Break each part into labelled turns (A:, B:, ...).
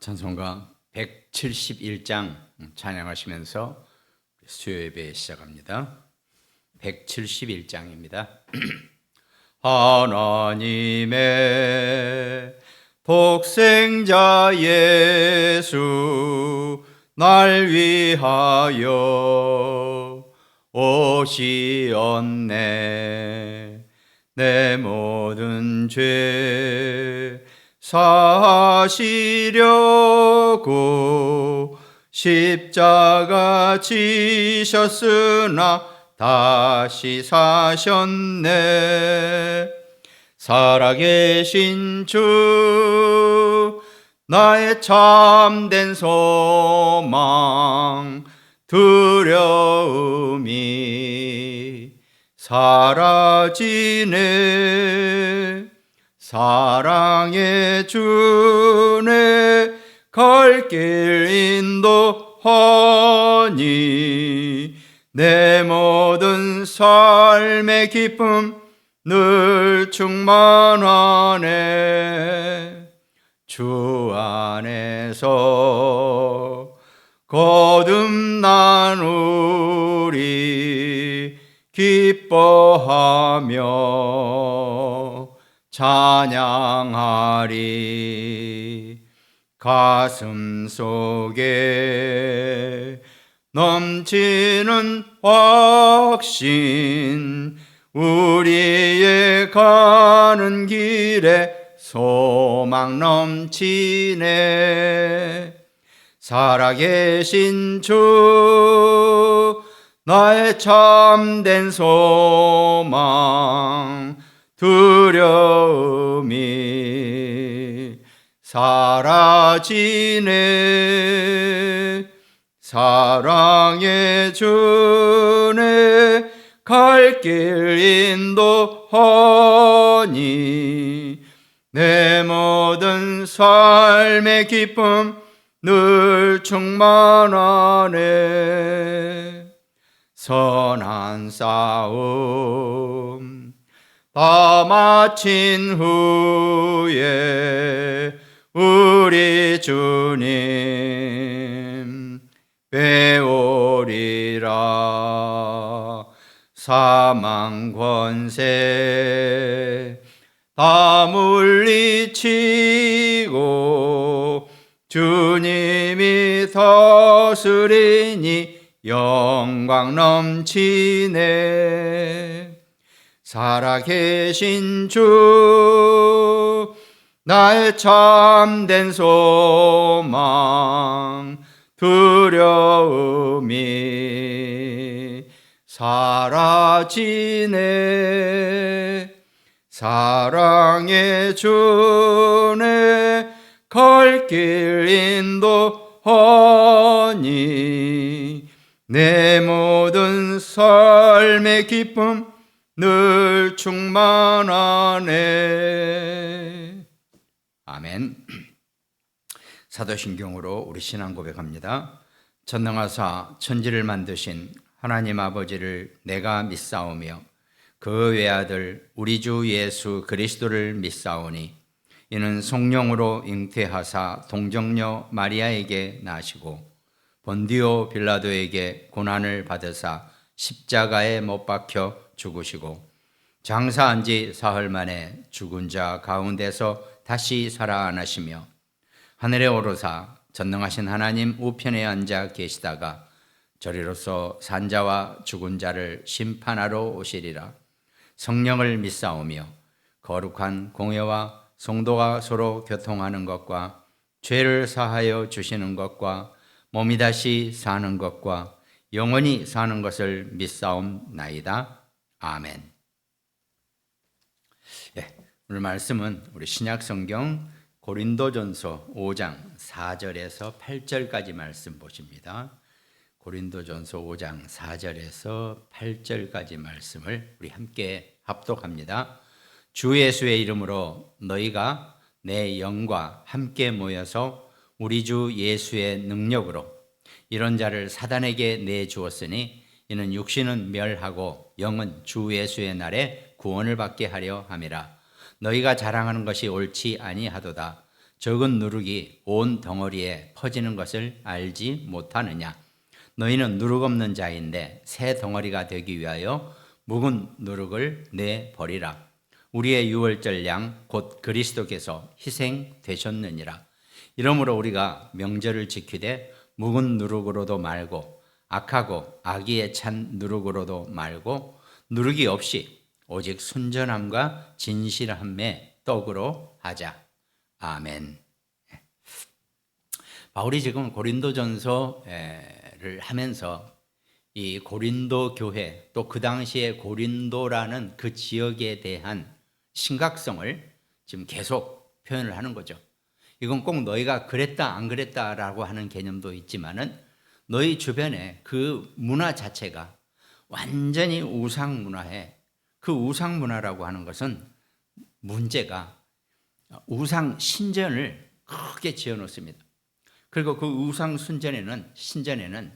A: 찬송가 171장 찬양하시면서 수요 예배 시작합니다. 171장입니다. 하나님의 독생자 예수 날 위하여 오시었네. 내 모든 죄 사시려고 십자가 지셨으나 다시 사셨네. 살아계신 주 나의 참된 소망, 두려움이 사라지네. 사랑의 주네 갈 길 인도하니 내 모든 삶의 기쁨 늘 충만하네. 주 안에서 거듭난 우리 기뻐하며 찬양하리. 가슴 속에 넘치는 확신, 우리의 가는 길에 소망 넘치네. 살아계신 주 나의 참된 소망, 두려움이 사라지네. 사랑의 주네 갈 길 인도하니 내 모든 삶의 기쁨 늘 충만하네. 선한 싸움 다 마친 후에 우리 주님 배우리라. 사망 권세 다 물리치고 주님이 다스리니 영광 넘치네. 살아계신 주 나의 참된 소망, 두려움이 사라지네. 사랑의 주네 갈 길 인도하니 내 모든 삶의 기쁨 늘 충만하네. 아멘. 사도신경으로 우리 신앙 고백합니다. 전능하사 천지를 만드신 하나님 아버지를 내가 믿사오며 그 외아들 우리 주 예수 그리스도를 믿사오니 이는 성령으로 잉태하사 동정녀 마리아에게 나시고 본디오 빌라도에게 고난을 받으사 십자가에 못 박혀 죽으시고 장사한 지 사흘 만에 죽은 자 가운데서 다시 살아나시며 하늘에 오르사 전능하신 하나님 우편에 앉아 계시다가 저리로서 산자와 죽은 자를 심판하러 오시리라. 성령을 믿사오며 거룩한 공회와 성도가 서로 교통하는 것과 죄를 사하여 주시는 것과 몸이 다시 사는 것과 영원히 사는 것을 믿사옵나이다. 아멘. 오늘 말씀은 우리 신약성경 고린도전서 5장 4절에서 8절까지 말씀 보십니다. 고린도전서 5장 4절에서 8절까지 말씀을 우리 함께 합독합니다. 주 예수의 이름으로 너희가 내 영과 함께 모여서 우리 주 예수의 능력으로 이런 자를 사단에게 내주었으니 이는 육신은 멸하고 영은 주 예수의 날에 구원을 받게 하려 함이라. 너희가 자랑하는 것이 옳지 아니하도다. 적은 누룩이 온 덩어리에 퍼지는 것을 알지 못하느냐. 너희는 누룩 없는 자인데 새 덩어리가 되기 위하여 묵은 누룩을 내버리라. 우리의 유월절 양 곧 그리스도께서 희생되셨느니라. 이러므로 우리가 명절을 지키되 묵은 누룩으로도 말고 악하고 악의에 찬 누룩으로도 말고 누룩이 없이 오직 순전함과 진실함의 떡으로 하자. 아멘. 바울이 지금 고린도전서를 하면서 이 고린도 교회 또 그 당시에 고린도라는 그 지역에 대한 심각성을 지금 계속 표현을 하는 거죠. 이건 꼭 너희가 그랬다 안 그랬다라고 하는 개념도 있지만은 너희 주변에 그 문화 자체가 완전히 우상 문화에, 그 우상 문화라고 하는 것은 문제가 우상 신전을 크게 지어 놓습니다. 그리고 그 우상 신전에는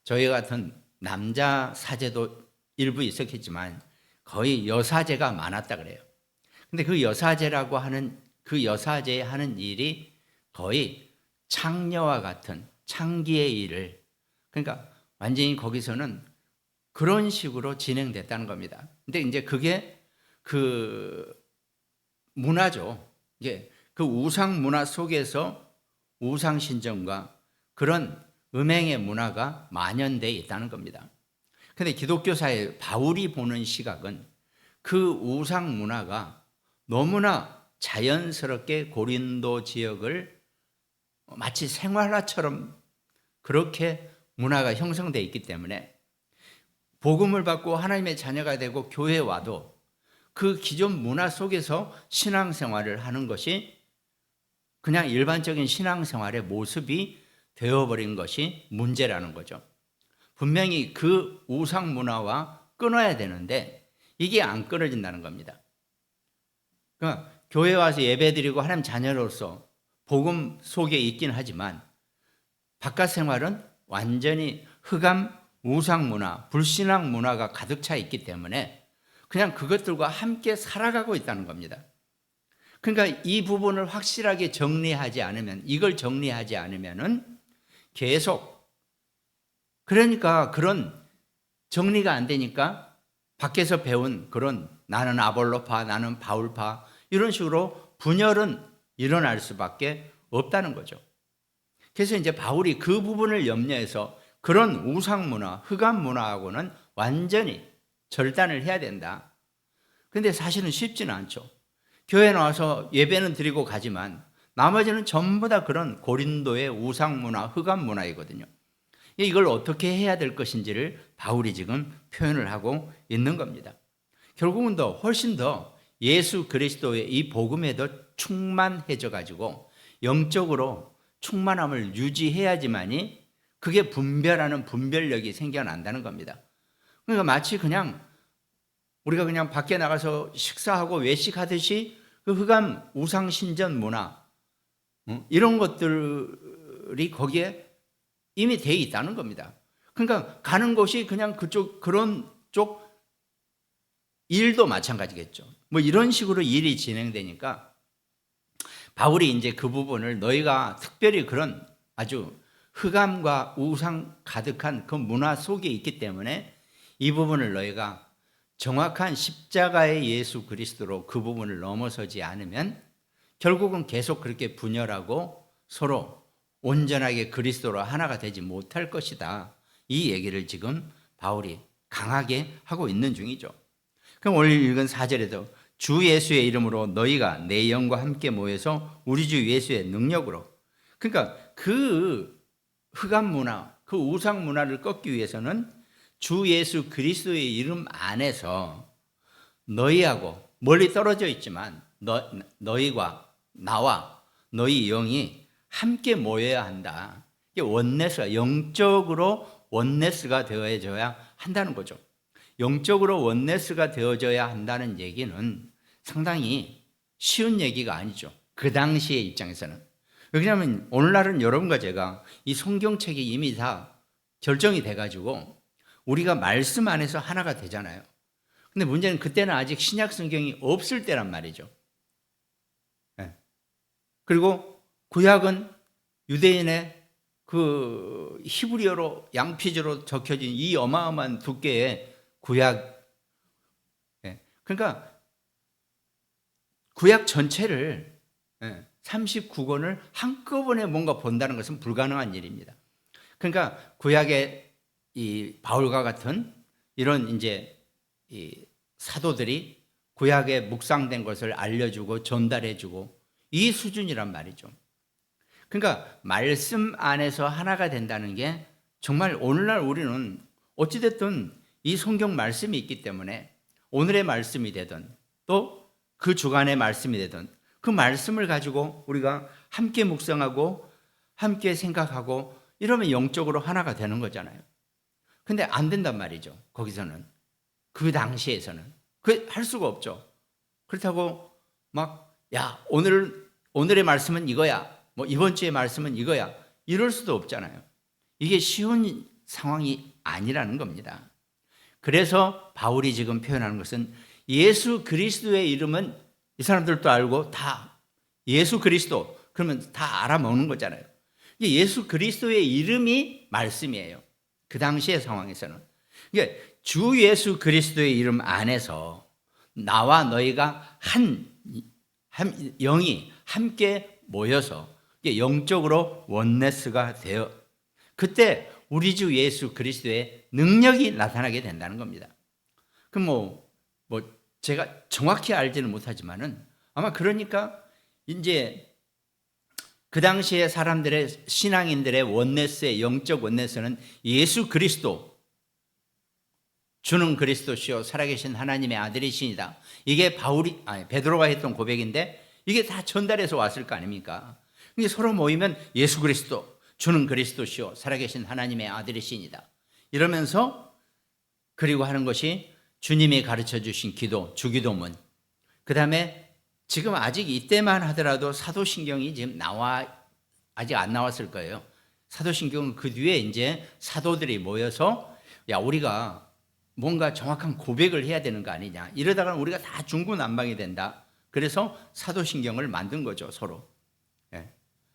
A: 저희 같은 남자 사제도 일부 있었겠지만 거의 여사제가 많았다 그래요. 근데 그 여사제라고 하는 그 여사제 하는 일이 거의 창녀와 같은 창기의 일을, 그러니까 완전히 거기서는 그런 식으로 진행됐다는 겁니다. 근데 이제 그게 그 문화죠. 이게 그 우상 문화 속에서 우상 신전과 그런 음행의 문화가 만연되어 있다는 겁니다. 근데 기독교 사회 바울이 보는 시각은 그 우상 문화가 너무나 자연스럽게 고린도 지역을 마치 생활화처럼 그렇게 문화가 형성되어 있기 때문에 복음을 받고 하나님의 자녀가 되고 교회에 와도 그 기존 문화 속에서 신앙생활을 하는 것이 그냥 일반적인 신앙생활의 모습이 되어버린 것이 문제라는 거죠. 분명히 그 우상 문화와 끊어야 되는데 이게 안 끊어진다는 겁니다. 그러니까 교회 와서 예배드리고 하나님 자녀로서 복음 속에 있긴 하지만 바깥 생활은 완전히 흑암 우상 문화, 불신앙 문화가 가득 차 있기 때문에 그냥 그것들과 함께 살아가고 있다는 겁니다. 그러니까 이 부분을 확실하게 정리하지 않으면, 이걸 정리하지 않으면은 계속, 그러니까 그런 정리가 안 되니까 밖에서 배운 그런 나는 아볼로파, 나는 바울파 이런 식으로 분열은 일어날 수밖에 없다는 거죠. 그래서 이제 바울이 그 부분을 염려해서 그런 우상 문화, 흑암 문화하고는 완전히 절단을 해야 된다. 근데 사실은 쉽지는 않죠. 교회 나와서 예배는 드리고 가지만 나머지는 전부 다 그런 고린도의 우상 문화, 흑암 문화이거든요. 이걸 어떻게 해야 될 것인지를 바울이 지금 표현을 하고 있는 겁니다. 결국은 훨씬 더 예수 그리스도의 이 복음에 더 충만해져 가지고 영적으로 충만함을 유지해야지만이 그게 분별하는 분별력이 생겨난다는 겁니다. 그러니까 마치 그냥 우리가 그냥 밖에 나가서 식사하고 외식하듯이 그 흑암 우상 신전 문화 이런 것들이 거기에 이미 돼 있다는 겁니다. 그러니까 가는 곳이 그냥 그런 쪽 일도 마찬가지겠죠. 뭐 이런 식으로 일이 진행되니까 바울이 이제 그 부분을 너희가 특별히 그런 아주 흑암과 우상 가득한 그 문화 속에 있기 때문에 이 부분을 너희가 정확한 십자가의 예수 그리스도로 그 부분을 넘어서지 않으면 결국은 계속 그렇게 분열하고 서로 온전하게 그리스도로 하나가 되지 못할 것이다. 이 얘기를 지금 바울이 강하게 하고 있는 중이죠. 그럼 오늘 읽은 4절에도 주 예수의 이름으로 너희가 내 영과 함께 모여서 우리 주 예수의 능력으로, 그러니까 그 흑암 문화, 그 우상 문화를 꺾기 위해서는 주 예수 그리스도의 이름 안에서 너희하고 멀리 떨어져 있지만 너희와 나와 너희 영이 함께 모여야 한다. 이게 원네스가, 영적으로 원네스가 되어져야 한다는 거죠. 영적으로 원네스가 되어져야 한다는 얘기는 상당히 쉬운 얘기가 아니죠. 그 당시의 입장에서는. 왜냐하면 오늘날은 여러분과 제가 이 성경책이 이미 다 결정이 돼가지고 우리가 말씀 안에서 하나가 되잖아요. 근데 문제는 그때는 아직 신약 성경이 없을 때란 말이죠. 네. 그리고 구약은 유대인의 그 히브리어로 양피지로 적혀진 이 어마어마한 두께의 구약, 그러니까 구약 전체를 39권을 한꺼번에 뭔가 본다는 것은 불가능한 일입니다. 그러니까 구약의 이 바울과 같은 이런 이제 이 사도들이 구약에 묵상된 것을 알려주고 전달해주고 이 수준이란 말이죠. 그러니까 말씀 안에서 하나가 된다는 게 정말 오늘날 우리는 어찌됐든 이 성경 말씀이 있기 때문에 오늘의 말씀이 되든 또 그 주간의 말씀이 되든 그 말씀을 가지고 우리가 함께 묵상하고 함께 생각하고 이러면 영적으로 하나가 되는 거잖아요. 근데 안 된단 말이죠. 거기서는. 그 당시에서는. 할 수가 없죠. 그렇다고 막, 야, 오늘의 말씀은 이거야. 뭐 이번 주의 말씀은 이거야. 이럴 수도 없잖아요. 이게 쉬운 상황이 아니라는 겁니다. 그래서 바울이 지금 표현하는 것은 예수 그리스도의 이름은 이 사람들도 알고 다 예수 그리스도 그러면 다 알아먹는 거잖아요. 예수 그리스도의 이름이 말씀이에요. 그 당시의 상황에서는. 그러니까 주 예수 그리스도의 이름 안에서 나와 너희가 한 영이 함께 모여서 영적으로 원네스가 되어 그때 우리 주 예수 그리스도의 능력이 나타나게 된다는 겁니다. 그럼 뭐 제가 정확히 알지는 못하지만은 아마 그러니까 이제 그 당시에 사람들의 신앙인들의 원네스의 영적 원네스는 예수 그리스도 주는 그리스도시요 살아계신 하나님의 아들이시니다. 이게 베드로가 했던 고백인데 이게 다 전달해서 왔을 거 아닙니까? 근데 서로 모이면 예수 그리스도 주는 그리스도시요 살아계신 하나님의 아들이시니다. 이러면서 그리고 하는 것이 주님이 가르쳐 주신 기도, 주기도문. 그다음에 지금 아직 이때만 하더라도 사도신경이 지금 아직 안 나왔을 거예요. 사도신경은 그 뒤에 이제 사도들이 모여서 야, 우리가 뭔가 정확한 고백을 해야 되는 거 아니냐. 이러다가 우리가 다 중구난방이 된다. 그래서 사도신경을 만든 거죠, 서로.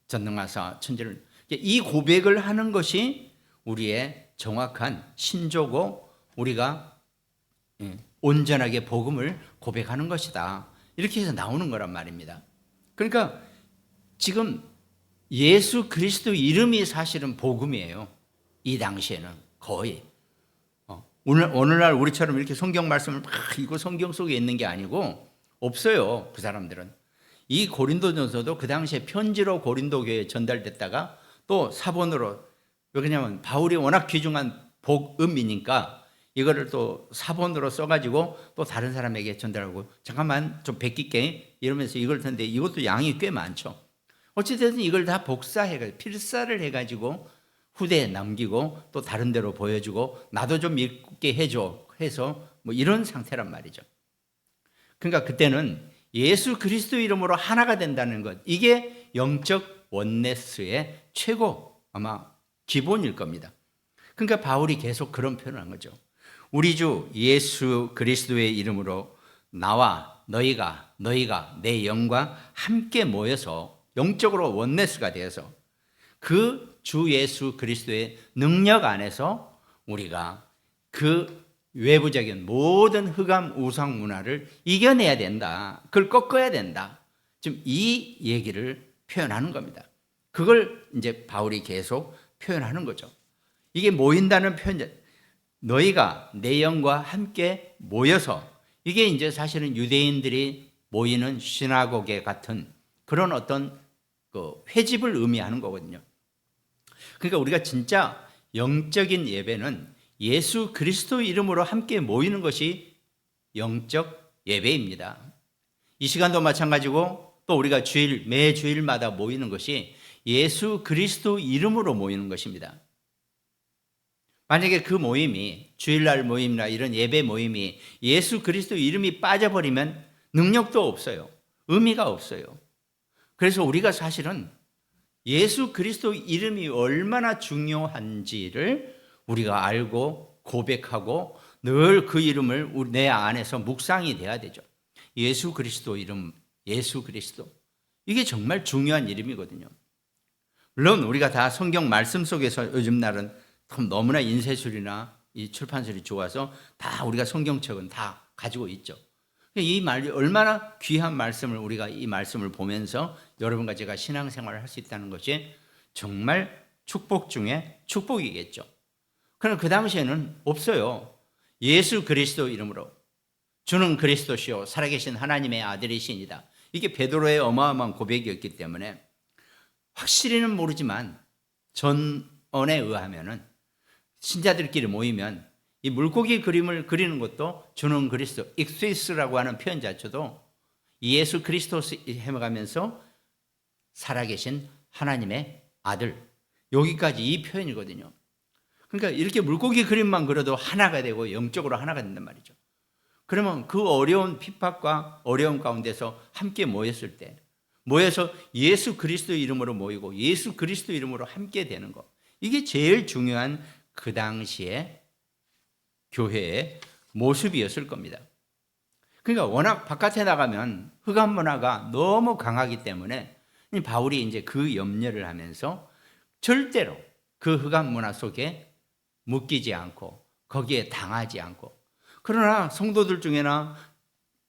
A: 전능하사 천지를. 이 고백을 하는 것이 우리의 정확한 신조고 우리가 온전하게 복음을 고백하는 것이다. 이렇게 해서 나오는 거란 말입니다. 그러니까 지금 예수 그리스도 이름이 사실은 복음이에요. 이 당시에는 거의. 오늘날 우리처럼 이렇게 성경 말씀을 막 읽고 성경 속에 있는 게 아니고 없어요. 그 사람들은. 이 고린도전서도 그 당시에 편지로 고린도 교회에 전달됐다가 또 사본으로, 왜냐하면 바울이 워낙 귀중한 복음이니까 이거를 또 사본으로 써가지고 또 다른 사람에게 전달하고 잠깐만 좀 베낄게 이러면서 이걸 텐데 이것도 양이 꽤 많죠. 어찌됐든 이걸 다 복사해가지고 필사를 해가지고 후대에 남기고 또 다른 데로 보여주고 나도 좀 읽게 해줘 해서 뭐 이런 상태란 말이죠. 그러니까 그때는 예수 그리스도 이름으로 하나가 된다는 것, 이게 영적 원네스의 최고 아마 기본일 겁니다. 그러니까 바울이 계속 그런 표현을 한 거죠. 우리 주 예수 그리스도의 이름으로 나와 너희가 내 영과 함께 모여서 영적으로 원네스가 되어서 그 주 예수 그리스도의 능력 안에서 우리가 그 외부적인 모든 흑암 우상 문화를 이겨내야 된다. 그걸 꺾어야 된다. 지금 이 얘기를 표현하는 겁니다. 그걸 이제 바울이 계속 표현하는 거죠. 이게 모인다는 표현, 너희가 내 영과 함께 모여서, 이게 이제 사실은 유대인들이 모이는 시나고게 같은 그런 어떤 그 회집을 의미하는 거거든요. 그러니까 우리가 진짜 영적인 예배는 예수 그리스도 이름으로 함께 모이는 것이 영적 예배입니다. 이 시간도 마찬가지고 또 우리가 매 주일마다 모이는 것이 예수 그리스도 이름으로 모이는 것입니다. 만약에 그 모임이 주일날 모임이나 이런 예배 모임이 예수 그리스도 이름이 빠져버리면 능력도 없어요. 의미가 없어요. 그래서 우리가 사실은 예수 그리스도 이름이 얼마나 중요한지를 우리가 알고 고백하고 늘 그 이름을 내 안에서 묵상이 돼야 되죠. 예수 그리스도 이름, 예수 그리스도. 이게 정말 중요한 이름이거든요. 물론 우리가 다 성경 말씀 속에서 요즘 날은 너무나 인쇄술이나 이 출판술이 좋아서 다 우리가 성경책은 다 가지고 있죠. 이 말 얼마나 귀한 말씀을 우리가 이 말씀을 보면서 여러분과 제가 신앙생활을 할 수 있다는 것이 정말 축복 중에 축복이겠죠. 그러나 그 당시에는 없어요. 예수 그리스도 이름으로 주는 그리스도시요 살아계신 하나님의 아들이시니다. 이게 베드로의 어마어마한 고백이었기 때문에 확실히는 모르지만 전언에 의하면은 신자들끼리 모이면 이 물고기 그림을 그리는 것도 주는 그리스도 익스위스라고 하는 표현 자체도 예수 그리스도 해가면서 살아계신 하나님의 아들, 여기까지 이 표현이거든요. 그러니까 이렇게 물고기 그림만 그려도 하나가 되고 영적으로 하나가 된단 말이죠. 그러면 그 어려운 핍박과 어려움 가운데서 함께 모였을 때, 모여서 예수 그리스도 이름으로 모이고 예수 그리스도 이름으로 함께 되는 것, 이게 제일 중요한 그 당시에 교회의 모습이었을 겁니다. 그러니까 워낙 바깥에 나가면 흑암 문화가 너무 강하기 때문에 바울이 이제 그 염려를 하면서 절대로 그 흑암 문화 속에 묶이지 않고 거기에 당하지 않고, 그러나 성도들 중에나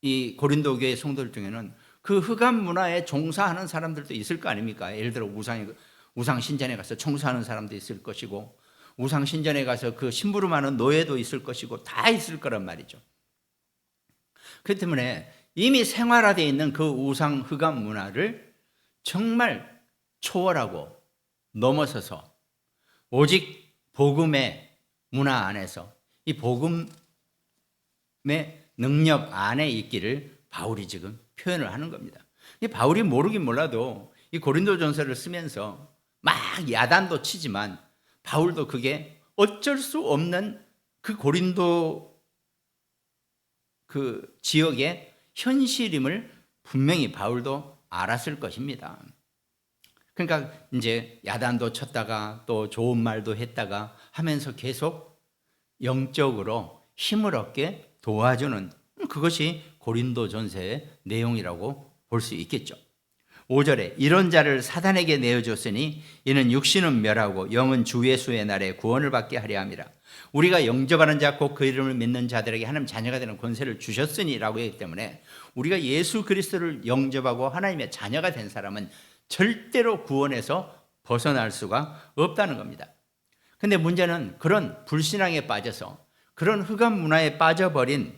A: 이 고린도 교회 성도들 중에는 그 흑암 문화에 종사하는 사람들도 있을 거 아닙니까? 예를 들어 우상 신전에 가서 청소하는 사람도 있을 것이고, 우상 신전에 가서 그 심부름하는 노예도 있을 것이고, 다 있을 거란 말이죠. 그렇기 때문에 이미 생활화되어 있는 그 우상 흑암 문화를 정말 초월하고 넘어서서 오직 복음의 문화 안에서 이 복음의 능력 안에 있기를 바울이 지금 표현을 하는 겁니다. 바울이 모르긴 몰라도 이 고린도전서를 쓰면서 막 야단도 치지만 바울도 그게 어쩔 수 없는 그 고린도 그 지역의 현실임을 분명히 바울도 알았을 것입니다. 그러니까 이제 야단도 쳤다가 또 좋은 말도 했다가 하면서 계속 영적으로 힘을 얻게 도와주는, 그것이 고린도전서의 내용이라고 볼 수 있겠죠. 5절에 이런 자를 사단에게 내어줬으니 이는 육신은 멸하고 영은 주 예수의 날에 구원을 받게 하려 함이라. 우리가 영접하는 자 곧 그 이름을 믿는 자들에게 하나님 자녀가 되는 권세를 주셨으니라고 했기 때문에 우리가 예수 그리스도를 영접하고 하나님의 자녀가 된 사람은 절대로 구원에서 벗어날 수가 없다는 겁니다. 근데 문제는 그런 불신앙에 빠져서 그런 흑암 문화에 빠져버린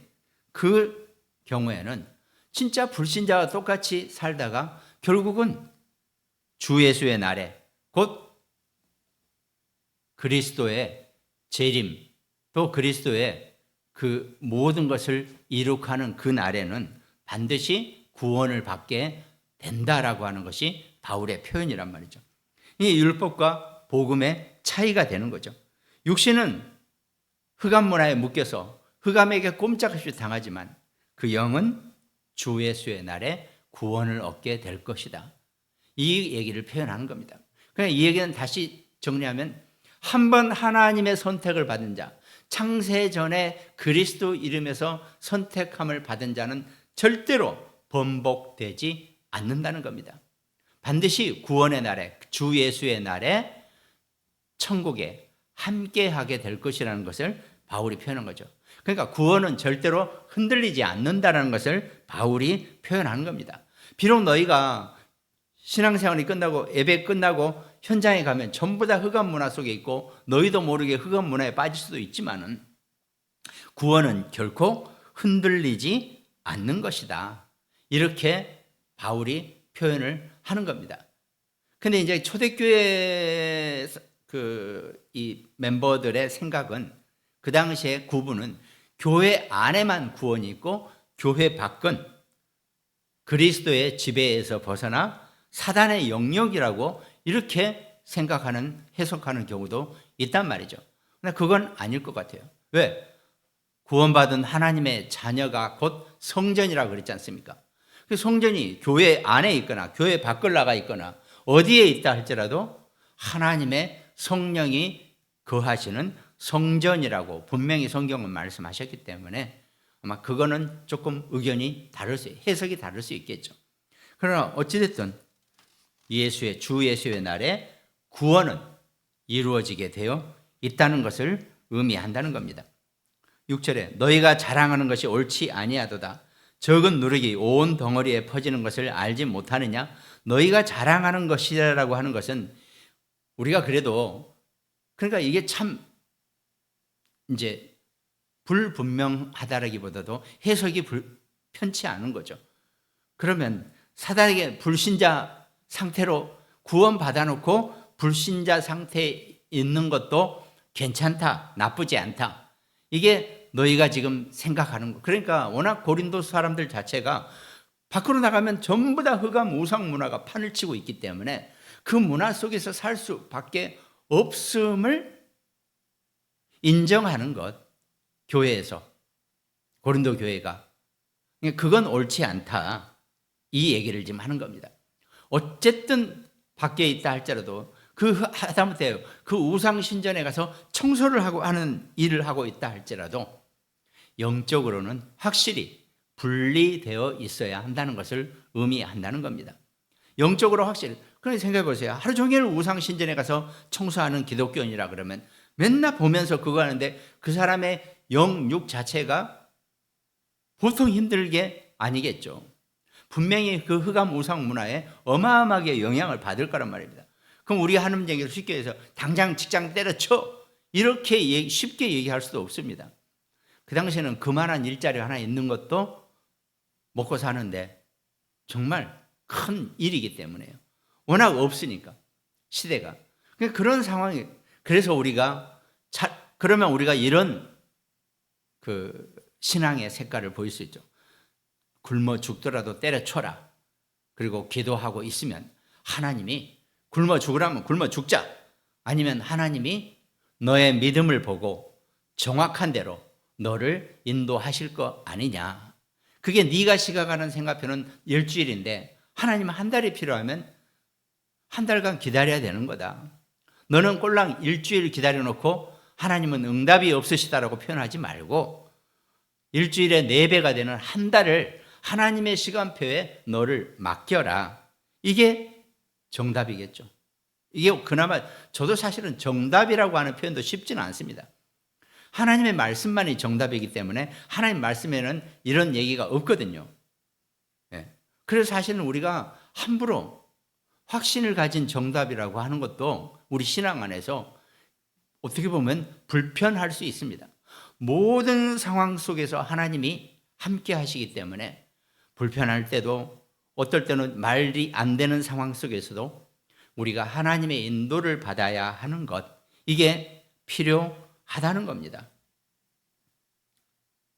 A: 그 경우에는 진짜 불신자와 똑같이 살다가 결국은 주 예수의 날에 곧 그리스도의 재림, 또 그리스도의 그 모든 것을 이룩하는 그 날에는 반드시 구원을 받게 된다라고 하는 것이 바울의 표현이란 말이죠. 이 율법과 복음의 차이가 되는 거죠. 육신은 흑암 문화에 묶여서 흑암에게 꼼짝없이 당하지만 그 영은 주 예수의 날에 구원을 얻게 될 것이다. 이 얘기를 표현하는 겁니다. 그러니까 이 얘기는 다시 정리하면 한 번 하나님의 선택을 받은 자, 창세전에 그리스도 이름에서 선택함을 받은 자는 절대로 번복되지 않는다는 겁니다. 반드시 구원의 날에, 주 예수의 날에 천국에 함께하게 될 것이라는 것을 바울이 표현한 거죠. 그러니까 구원은 절대로 흔들리지 않는다는 것을 바울이 표현하는 겁니다. 비록 너희가 신앙생활이 끝나고 예배 끝나고 현장에 가면 전부 다 흑암 문화 속에 있고 너희도 모르게 흑암 문화에 빠질 수도 있지만은 구원은 결코 흔들리지 않는 것이다. 이렇게 바울이 표현을 하는 겁니다. 근데 이제 초대교회 이 멤버들의 생각은 그 당시에 구분은 교회 안에만 구원이 있고 교회 밖은 그리스도의 지배에서 벗어나 사단의 영역이라고 이렇게 생각하는, 해석하는 경우도 있단 말이죠. 근데 그건 아닐 것 같아요. 왜? 구원받은 하나님의 자녀가 곧 성전이라고 그랬지 않습니까? 그 성전이 교회 안에 있거나 교회 밖을 나가 있거나 어디에 있다 할지라도 하나님의 성령이 거하시는 성전이라고 분명히 성경은 말씀하셨기 때문에 아마 그거는 조금 의견이 해석이 다를 수 있겠죠. 그러나 어찌됐든 주 예수의 날에 구원은 이루어지게 되어 있다는 것을 의미한다는 겁니다. 6절에 너희가 자랑하는 것이 옳지 아니하도다. 적은 누룩이 온 덩어리에 퍼지는 것을 알지 못하느냐? 너희가 자랑하는 것이라고 하는 것은 우리가 그래도 그러니까 이게 참 이제 불분명하다라기보다도 해석이 편치 않은 거죠. 그러면 사단에게 불신자 상태로 구원받아 놓고 불신자 상태에 있는 것도 괜찮다, 나쁘지 않다. 이게 너희가 지금 생각하는 거. 그러니까 워낙 고린도 사람들 자체가 밖으로 나가면 전부 다 흑암 우상 문화가 판을 치고 있기 때문에 그 문화 속에서 살 수밖에 없음을 인정하는 것. 교회에서 고린도 교회가 그건 옳지 않다. 이 얘기를 지금 하는 겁니다. 어쨌든 밖에 있다 할지라도 그 하다못해 그 우상 신전에 가서 청소를 하고 하는 일을 하고 있다 할지라도 영적으로는 확실히 분리되어 있어야 한다는 것을 의미한다는 겁니다. 영적으로 확실히. 그러니 생각해 보세요. 하루 종일 우상 신전에 가서 청소하는 기독교인이라 그러면 맨날 보면서 그거 하는데 그 사람의 영육 자체가 보통 힘들게 아니겠죠. 분명히 그 흑암 우상 문화에 어마어마하게 영향을 받을 거란 말입니다. 그럼 우리가 하는 얘기를 쉽게 해서 당장 직장 때려쳐 이렇게 쉽게 얘기할 수도 없습니다. 그 당시에는 그만한 일자리 하나 있는 것도 먹고 사는데 정말 큰 일이기 때문에요. 워낙 없으니까 시대가. 그런 상황이 그래서 그러면 우리가 이런 그 신앙의 색깔을 보일 수 있죠. 굶어 죽더라도 때려쳐라. 그리고 기도하고 있으면 하나님이 굶어 죽으라면 굶어 죽자. 아니면 하나님이 너의 믿음을 보고 정확한 대로 너를 인도하실 거 아니냐. 그게 네가 시각하는 생각표는 일주일인데 하나님은 한 달이 필요하면 한 달간 기다려야 되는 거다. 너는 꼴랑 일주일 기다려놓고 하나님은 응답이 없으시다라고 표현하지 말고 일주일에 4배가 되는 한 달을 하나님의 시간표에 너를 맡겨라. 이게 정답이겠죠. 이게 그나마 저도 사실은 정답이라고 하는 표현도 쉽지는 않습니다. 하나님의 말씀만이 정답이기 때문에 하나님 말씀에는 이런 얘기가 없거든요. 그래서 사실은 우리가 함부로 확신을 가진 정답이라고 하는 것도 우리 신앙 안에서 어떻게 보면 불편할 수 있습니다. 모든 상황 속에서 하나님이 함께 하시기 때문에 불편할 때도 어떨 때는 말이 안 되는 상황 속에서도 우리가 하나님의 인도를 받아야 하는 것, 이게 필요하다는 겁니다.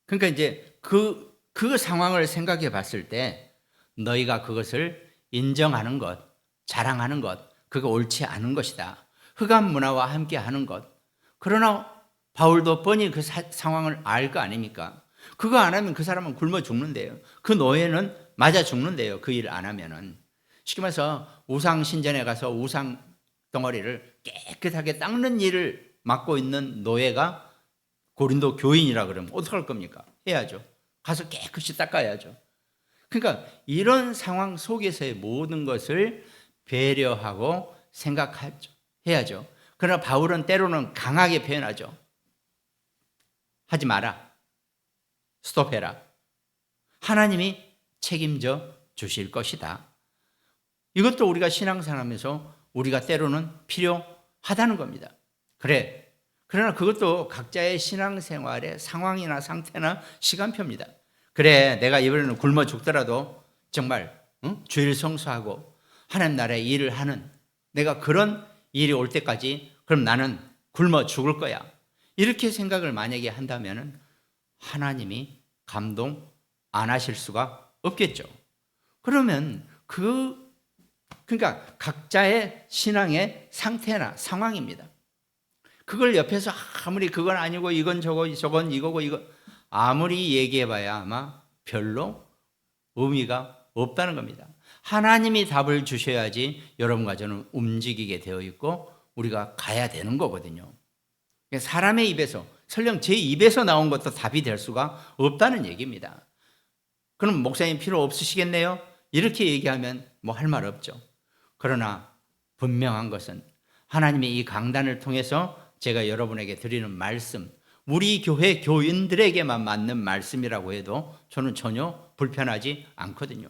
A: 그러니까 이제 그 상황을 생각해 봤을 때 너희가 그것을 인정하는 것, 자랑하는 것, 그거 옳지 않은 것이다. 흑암 문화와 함께 하는 것. 그러나 바울도 뻔히 그 상황을 알 거 아닙니까? 그거 안 하면 그 사람은 굶어 죽는데요. 그 노예는 맞아 죽는데요. 그 일 안 하면은. 쉽게 말해서 우상 신전에 가서 우상 덩어리를 깨끗하게 닦는 일을 맡고 있는 노예가 고린도 교인이라 그러면 어떡할 겁니까? 해야죠. 가서 깨끗이 닦아야죠. 그러니까 이런 상황 속에서의 모든 것을 배려하고 해야죠. 그러나 바울은 때로는 강하게 표현하죠. 하지 마라. 스톱해라. 하나님이 책임져 주실 것이다. 이것도 우리가 신앙생활하면서 우리가 때로는 필요하다는 겁니다. 그러나 그것도 각자의 신앙생활의 상황이나 상태나 시간표입니다. 내가 이번에는 굶어 죽더라도 정말 주일 성수하고 하나님 나라의 일을 하는 내가 그런 일이 올 때까지 그럼 나는 굶어 죽을 거야. 이렇게 생각을 만약에 한다면 하나님이 감동 안 하실 수가 없겠죠. 그러면 그러니까 각자의 신앙의 상태나 상황입니다. 그걸 옆에서 아무리 그건 아니고 이건 저건 이거고 이거 아무리 얘기해봐야 아마 별로 의미가 없다는 겁니다. 하나님이 답을 주셔야지 여러분과 저는 움직이게 되어 있고 우리가 가야 되는 거거든요. 사람의 입에서 설령 제 입에서 나온 것도 답이 될 수가 없다는 얘기입니다. 그럼 목사님 필요 없으시겠네요? 이렇게 얘기하면 뭐 할 말 없죠. 그러나 분명한 것은 하나님이 이 강단을 통해서 제가 여러분에게 드리는 말씀, 우리 교회 교인들에게만 맞는 말씀이라고 해도 저는 전혀 불편하지 않거든요.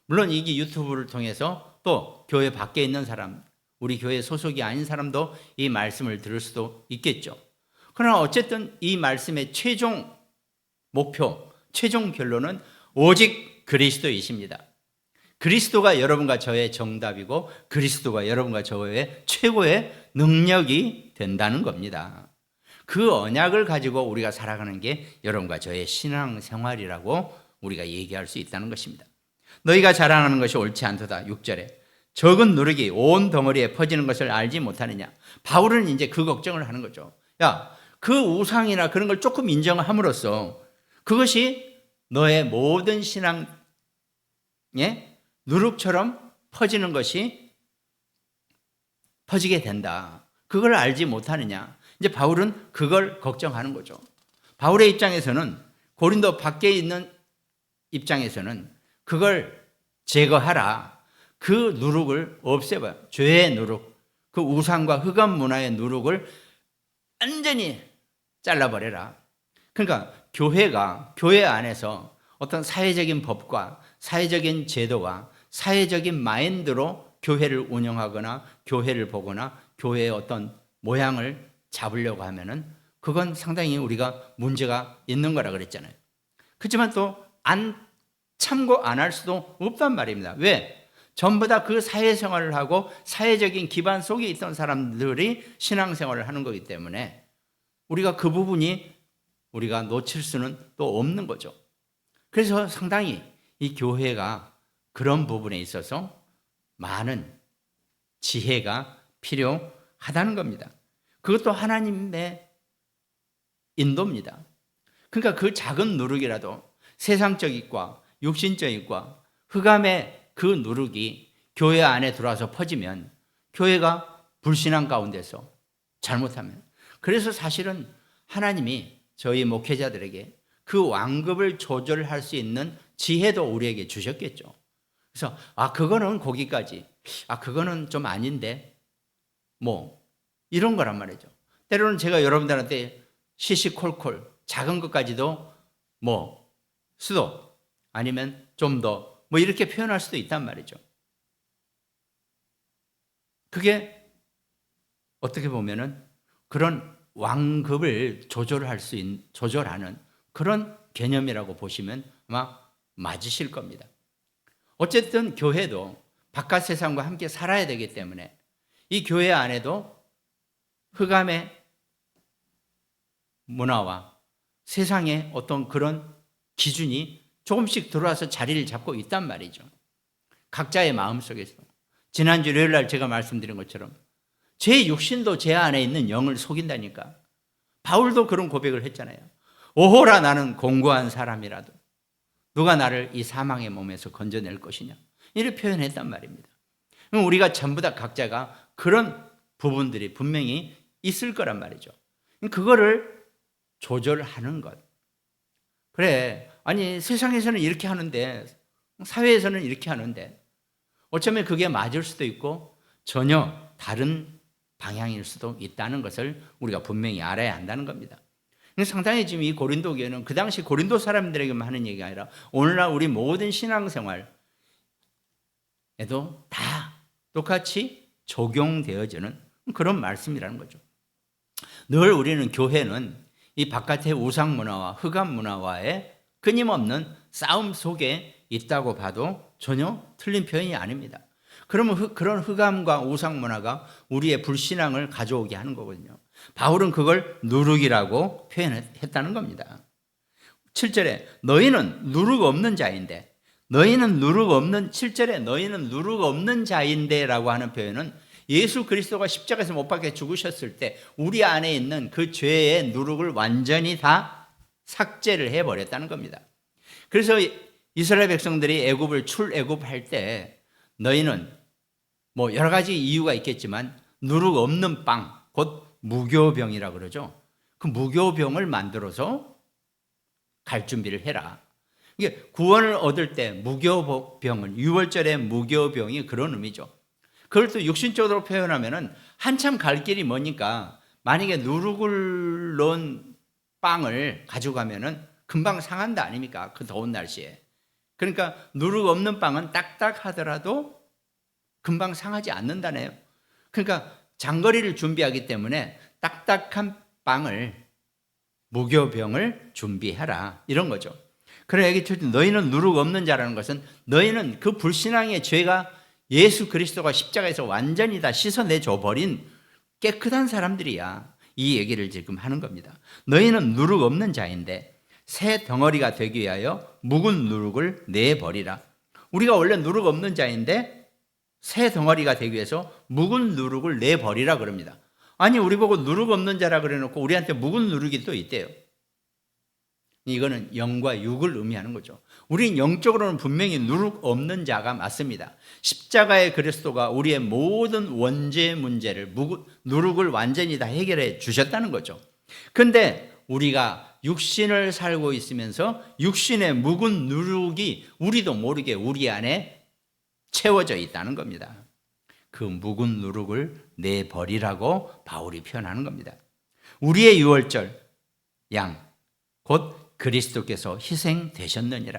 A: 물론 이게 유튜브를 통해서 또 교회 밖에 있는 사람, 우리 교회 소속이 아닌 사람도 이 말씀을 들을 수도 있겠죠. 그러나 어쨌든 이 말씀의 최종 목표, 최종 결론은 오직 그리스도이십니다. 그리스도가 여러분과 저의 정답이고 그리스도가 여러분과 저의 최고의 능력이 된다는 겁니다. 그 언약을 가지고 우리가 살아가는 게 여러분과 저의 신앙생활이라고 우리가 얘기할 수 있다는 것입니다. 너희가 자랑하는 것이 옳지 않도다. 6절에 적은 누룩이 온 덩어리에 퍼지는 것을 알지 못하느냐. 바울은 이제 그 걱정을 하는 거죠. 야, 그 우상이나 그런 걸 조금 인정함으로써 그것이 너의 모든 신앙에 누룩처럼 퍼지는 것이 퍼지게 된다. 그걸 알지 못하느냐. 이제 바울은 그걸 걱정하는 거죠. 바울의 입장에서는, 고린도 밖에 있는 입장에서는 그걸 제거하라. 그 누룩을 없애봐요. 죄의 누룩, 그 우상과 흑암 문화의 누룩을 완전히 잘라버려라. 그러니까 교회 안에서 어떤 사회적인 법과 사회적인 제도와 사회적인 마인드로 교회를 운영하거나 교회를 보거나 교회의 어떤 모양을 잡으려고 하면은 그건 상당히 우리가 문제가 있는 거라 그랬잖아요. 그렇지만 또 참고 안 할 수도 없단 말입니다. 왜? 전부 다 그 사회생활을 하고 사회적인 기반 속에 있던 사람들이 신앙생활을 하는 거기 때문에 우리가 그 부분이 우리가 놓칠 수는 또 없는 거죠. 그래서 상당히 이 교회가 그런 부분에 있어서 많은 지혜가 필요하다는 겁니다. 그것도 하나님의 인도입니다. 그러니까 그 작은 누룩이라도 세상적인과 육신적인과 흑암의 그 누룩이 교회 안에 들어와서 퍼지면 교회가 불신앙 가운데서 잘못하면, 그래서 사실은 하나님이 저희 목회자들에게 그 완급을 조절할 수 있는 지혜도 우리에게 주셨겠죠. 그래서 그거는 거기까지, 그거는 좀 아닌데 뭐 이런 거란 말이죠. 때로는 제가 여러분들한테 시시콜콜 작은 것까지도 뭐 수도 아니면 좀 더 뭐 이렇게 표현할 수도 있단 말이죠. 그게 어떻게 보면은 그런 완급을 조절하는 그런 개념이라고 보시면 아마 맞으실 겁니다. 어쨌든 교회도 바깥 세상과 함께 살아야 되기 때문에 이 교회 안에도 흑암의 문화와 세상의 어떤 그런 기준이 조금씩 들어와서 자리를 잡고 있단 말이죠. 각자의 마음속에서. 지난주 일요일 날 제가 말씀드린 것처럼 제 육신도 제 안에 있는 영을 속인다니까. 바울도 그런 고백을 했잖아요. 오호라 나는 공고한 사람이라도 누가 나를 이 사망의 몸에서 건져낼 것이냐. 이렇게 표현했단 말입니다. 우리가 전부 다 각자가 그런 부분들이 분명히 있을 거란 말이죠. 그거를 조절하는 것. 그래, 아니 세상에서는 이렇게 하는데 사회에서는 이렇게 하는데 어쩌면 그게 맞을 수도 있고 전혀 다른 방향일 수도 있다는 것을 우리가 분명히 알아야 한다는 겁니다. 상당히 지금 이 고린도 교회는 그 당시 고린도 사람들에게만 하는 얘기가 아니라 오늘날 우리 모든 신앙생활에도 다 똑같이 적용되어지는 그런 말씀이라는 거죠. 늘 우리는 교회는 이 바깥의 우상 문화와 흑암 문화와의 끊임없는 싸움 속에 있다고 봐도 전혀 틀린 표현이 아닙니다. 그러면 그런 흑암과 우상 문화가 우리의 불신앙을 가져오게 하는 거거든요. 바울은 그걸 누룩이라고 표현했다는 겁니다. 7절에 너희는 누룩 없는 자인데, 7절에 너희는 누룩 없는 자인데 라고 하는 표현은 예수 그리스도가 십자가에서 못 박혀 죽으셨을 때 우리 안에 있는 그 죄의 누룩을 완전히 다 삭제를 해버렸다는 겁니다. 그래서 이스라엘 백성들이 출애굽할 때 너희는 뭐 여러 가지 이유가 있겠지만 누룩 없는 빵, 곧 무교병이라고 그러죠. 그 무교병을 만들어서 갈 준비를 해라. 이게 구원을 얻을 때 무교병은 6월절의 무교병이 그런 의미죠. 그걸 또 육신적으로 표현하면은 한참 갈 길이 머니까 만약에 누룩을 넣은 빵을 가져가면은 금방 상한다 아닙니까? 그 더운 날씨에. 그러니까 누룩 없는 빵은 딱딱하더라도 금방 상하지 않는다네요. 그러니까 장거리를 준비하기 때문에 딱딱한 빵을, 무교병을 준비해라, 이런 거죠. 그래 여기 너희는 누룩 없는 자라는 것은 너희는 그 불신앙의 죄가 예수 그리스도가 십자가에서 완전히 다 씻어내줘 버린 깨끗한 사람들이야. 이 얘기를 지금 하는 겁니다. 너희는 누룩 없는 자인데 새 덩어리가 되기 위하여 묵은 누룩을 내버리라. 우리가 원래 누룩 없는 자인데 새 덩어리가 되기 위해서 묵은 누룩을 내버리라 그럽니다. 아니 우리 보고 누룩 없는 자라 그래놓고 우리한테 묵은 누룩이 또 있대요. 이거는 영과 육을 의미하는 거죠. 우린 영적으로는 분명히 누룩 없는 자가 맞습니다. 십자가의 그리스도가 우리의 모든 원죄 문제를, 누룩을 완전히 다 해결해 주셨다는 거죠. 그런데 우리가 육신을 살고 있으면서 육신의 묵은 누룩이 우리도 모르게 우리 안에 채워져 있다는 겁니다. 그 묵은 누룩을 내버리라고 바울이 표현하는 겁니다. 우리의 유월절 양, 곧 그리스도께서 희생되셨느니라.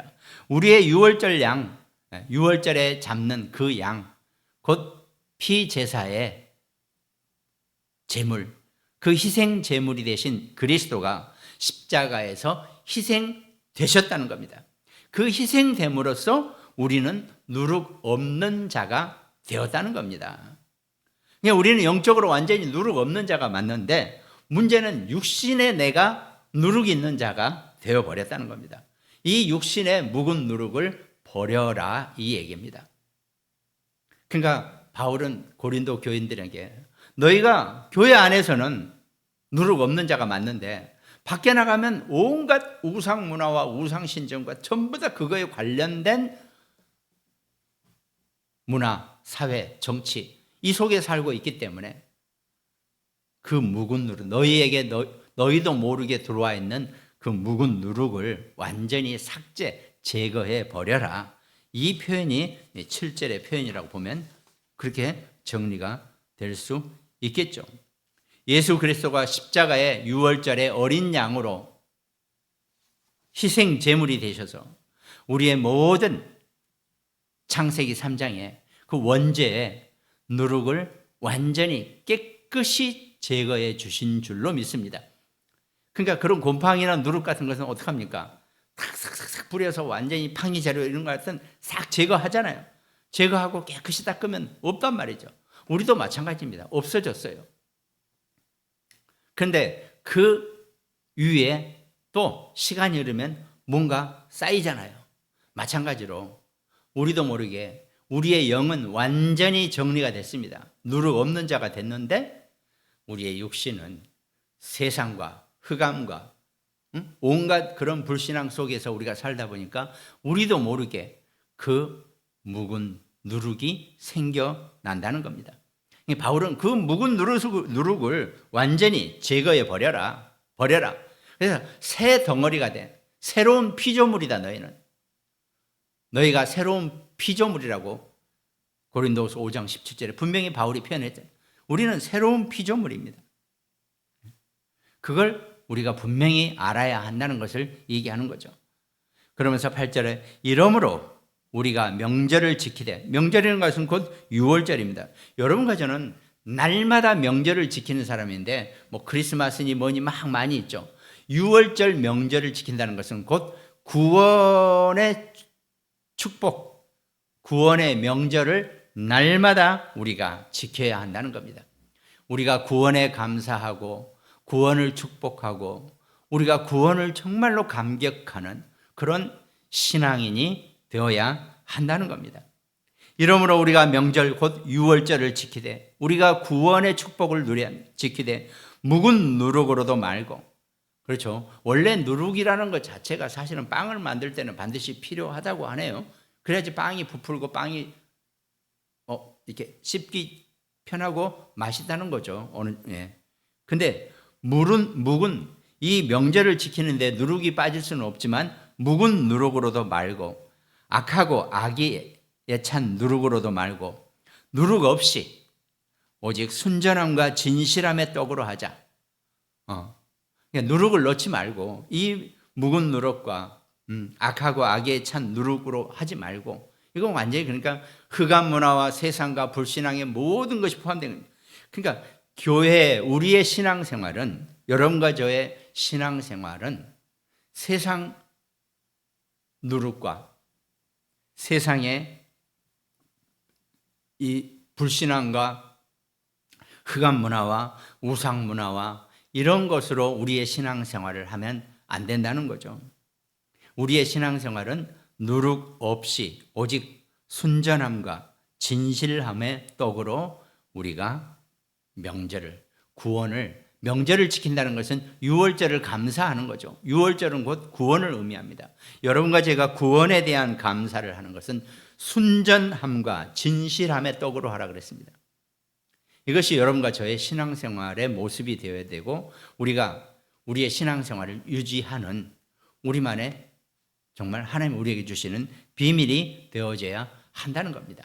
A: 우리의 유월절 양, 유월절에 잡는 그 양, 곧 피제사의 제물, 그 희생 제물이 되신 그리스도가 십자가에서 희생되셨다는 겁니다. 그 희생됨으로써 우리는 누룩 없는 자가 되었다는 겁니다. 그러니까 우리는 영적으로 완전히 누룩 없는 자가 맞는데 문제는 육신에 내가 누룩이 있는 자가 되어버렸다는 겁니다. 이 육신의 묵은 누룩을 버려라, 이 얘기입니다. 그러니까 바울은 고린도 교인들에게 너희가 교회 안에서는 누룩 없는 자가 맞는데 밖에 나가면 온갖 우상 문화와 우상 신전과 전부 다 그거에 관련된 문화, 사회, 정치 이 속에 살고 있기 때문에 그 묵은 누룩, 너희에게 너희도 모르게 들어와 있는 그 묵은 누룩을 완전히 삭제, 제거해 버려라. 이 표현이 7절의 표현이라고 보면 그렇게 정리가 될 수 있겠죠. 예수 그리스도가 십자가의 유월절의 어린 양으로 희생 제물이 되셔서 우리의 모든 창세기 3장에 그 원죄의 누룩을 완전히 깨끗이 제거해 주신 줄로 믿습니다. 그러니까 그런 곰팡이나 누룩 같은 것은 어떡합니까? 탁 뿌려서 완전히 팡이 재료 이런 것 같은 싹 제거하잖아요. 제거하고 깨끗이 닦으면 없단 말이죠. 우리도 마찬가지입니다. 없어졌어요. 그런데 그 위에 또 시간이 흐르면 뭔가 쌓이잖아요. 마찬가지로 우리도 모르게 우리의 영은 완전히 정리가 됐습니다. 누룩 없는 자가 됐는데 우리의 육신은 세상과 흑암과 온갖 그런 불신앙 속에서 우리가 살다 보니까 우리도 모르게 그 묵은 누룩이 생겨난다는 겁니다. 바울은 그 묵은 누룩을 완전히 제거해 버려라. 그래서 새 덩어리가 된 새로운 피조물이다. 너희가 새로운 피조물이라고 고린도후서 5장 17절에 분명히 바울이 표현했잖아요. 우리는 새로운 피조물입니다. 그걸 우리가 분명히 알아야 한다는 것을 얘기하는 거죠. 그러면서 8절에 이러므로 우리가 명절을 지키되, 명절이라는 것은 곧 유월절입니다. 여러분과 저는 날마다 명절을 지키는 사람인데 뭐 크리스마스니 뭐니 막 많이 있죠. 유월절 명절을 지킨다는 것은 곧 구원의 축복, 구원의 명절을 날마다 우리가 지켜야 한다는 겁니다. 우리가 구원에 감사하고 구원을 축복하고 우리가 구원을 정말로 감격하는 그런 신앙인이 되어야 한다는 겁니다. 이러므로 우리가 명절 곧 유월절을 지키되 우리가 구원의 축복을 지키되 묵은 누룩으로도 말고, 그렇죠. 원래 누룩이라는 것 자체가 사실은 빵을 만들 때는 반드시 필요하다고 하네요. 그래야지 빵이 부풀고 빵이 이렇게 씹기 편하고 맛있다는 거죠. 근데 묵은 이 명절을 지키는데 누룩이 빠질 수는 없지만 묵은 누룩으로도 말고 악하고 악의에 찬 누룩으로도 말고 누룩 없이 오직 순전함과 진실함의 떡으로 하자. 그러니까 누룩을 넣지 말고 이 묵은 누룩과 악하고 악에 찬 누룩으로 하지 말고, 이건 완전히 그러니까 흑암 문화와 세상과 불신앙의 모든 것이 포함된 겁니다. 그러니까 교회, 우리의 신앙생활은, 여러분과 저의 신앙생활은 세상 누룩과 세상의 이 불신앙과 흑암 문화와 우상 문화와 이런 것으로 우리의 신앙생활을 하면 안 된다는 거죠. 우리의 신앙생활은 누룩 없이 오직 순전함과 진실함의 떡으로 우리가 명절을 지킨다는 것은 유월절을 감사하는 거죠. 유월절은 곧 구원을 의미합니다. 여러분과 제가 구원에 대한 감사를 하는 것은 순전함과 진실함의 떡으로 하라 그랬습니다. 이것이 여러분과 저의 신앙생활의 모습이 되어야 되고, 우리가 우리의 신앙생활을 유지하는 우리만의 정말 하나님 우리에게 주시는 비밀이 되어져야 한다는 겁니다.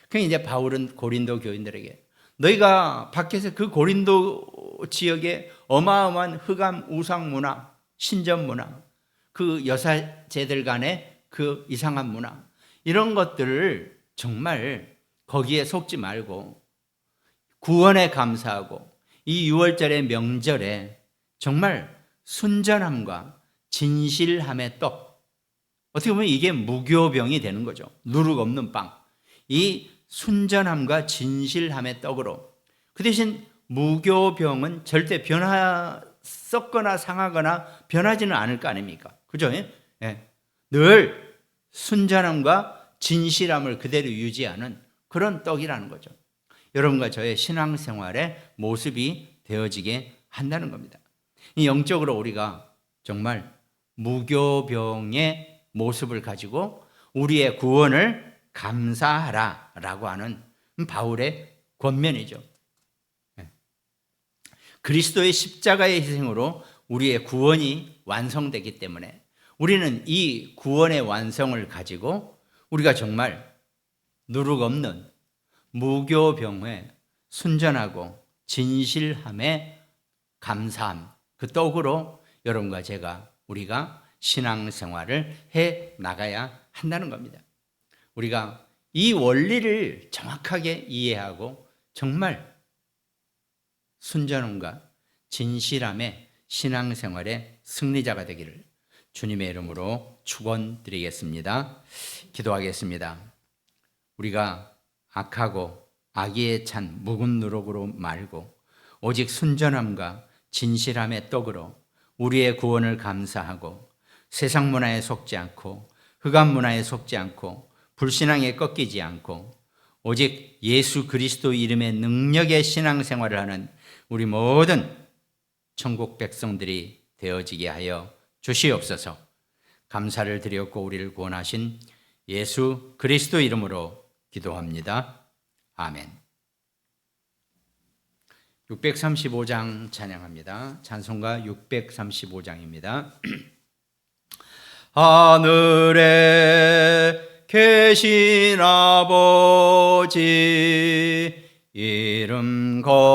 A: 그러니까 이제 바울은 고린도 교인들에게, 너희가 밖에서 그 고린도 지역의 어마어마한 흑암 우상 문화, 신전 문화, 그 여사제들 간의 그 이상한 문화, 이런 것들을 정말 거기에 속지 말고 구원에 감사하고 이 6월절의 명절에 정말 순전함과 진실함의 떡, 어떻게 보면 이게 무교병이 되는 거죠. 누룩 없는 빵, 이 순전함과 진실함의 떡으로. 그 대신 무교병은 절대 썩거나 상하거나 변하지는 않을 거 아닙니까? 그죠? 예. 늘 순전함과 진실함을 그대로 유지하는 그런 떡이라는 거죠. 여러분과 저의 신앙생활의 모습이 되어지게 한다는 겁니다. 영적으로 우리가 정말 무교병의 모습을 가지고 우리의 구원을 감사하라라고 하는 바울의 권면이죠. 그리스도의 십자가의 희생으로 우리의 구원이 완성되기 때문에 우리는 이 구원의 완성을 가지고 우리가 정말 누룩 없는 무교병의 순전하고 진실함의 감사함, 그 떡으로 여러분과 우리가 신앙생활을 해 나가야 한다는 겁니다. 우리가 이 원리를 정확하게 이해하고 정말 순전함과 진실함의 신앙생활의 승리자가 되기를 주님의 이름으로 축원드리겠습니다. 기도하겠습니다. 우리가 악하고 악의에 찬 묵은 누룩으로 말고 오직 순전함과 진실함의 떡으로 우리의 구원을 감사하고 세상 문화에 속지 않고 흑암 문화에 속지 않고 불신앙에 꺾이지 않고 오직 예수 그리스도 이름의 능력의 신앙생활을 하는 우리 모든 천국 백성들이 되어지게 하여 주시옵소서. 감사를 드렸고 우리를 구원하신 예수 그리스도 이름으로 기도합니다. 아멘. 635장 찬양합니다. 찬송가 635장입니다. 하늘에 계신 아버지 이름 거룩하사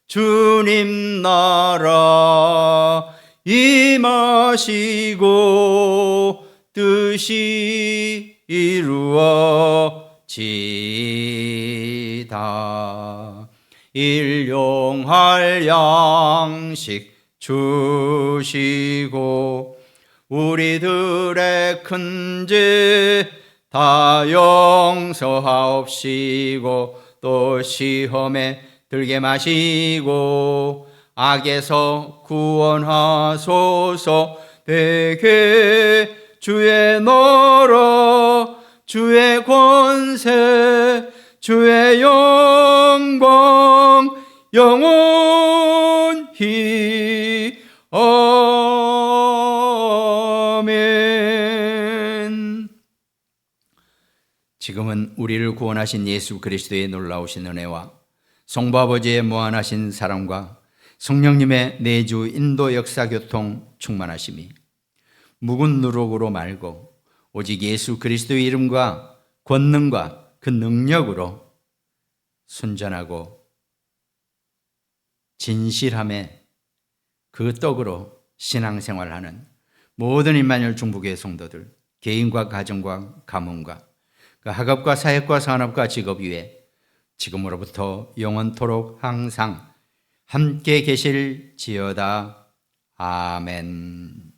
A: 주님 나라 임하시고 뜻이 이루어지다. 일용할 양식 주시고 우리들의 큰 죄 다 용서하옵시고 또 시험에 들게 마시고 악에서 구원하소서. 되게 주의 나라 주의 권세 주의 영광 영원히 아멘. 지금은 우리를 구원하신 예수 그리스도의 놀라우신 은혜와 성부 아버지의 무한하신 사랑과 성령님의 내주 인도 역사 교통 충만하심이 묵은 누룩으로 말고 오직 예수 그리스도의 이름과 권능과 그 능력으로 순전하고 진실함의 그 떡으로 신앙생활하는 모든 임마누엘 중보교회 성도들, 개인과 가정과 가문과 그 학업과 사역과 산업과 직업 위에 지금으로부터 영원토록 항상 함께 계실지어다. 아멘.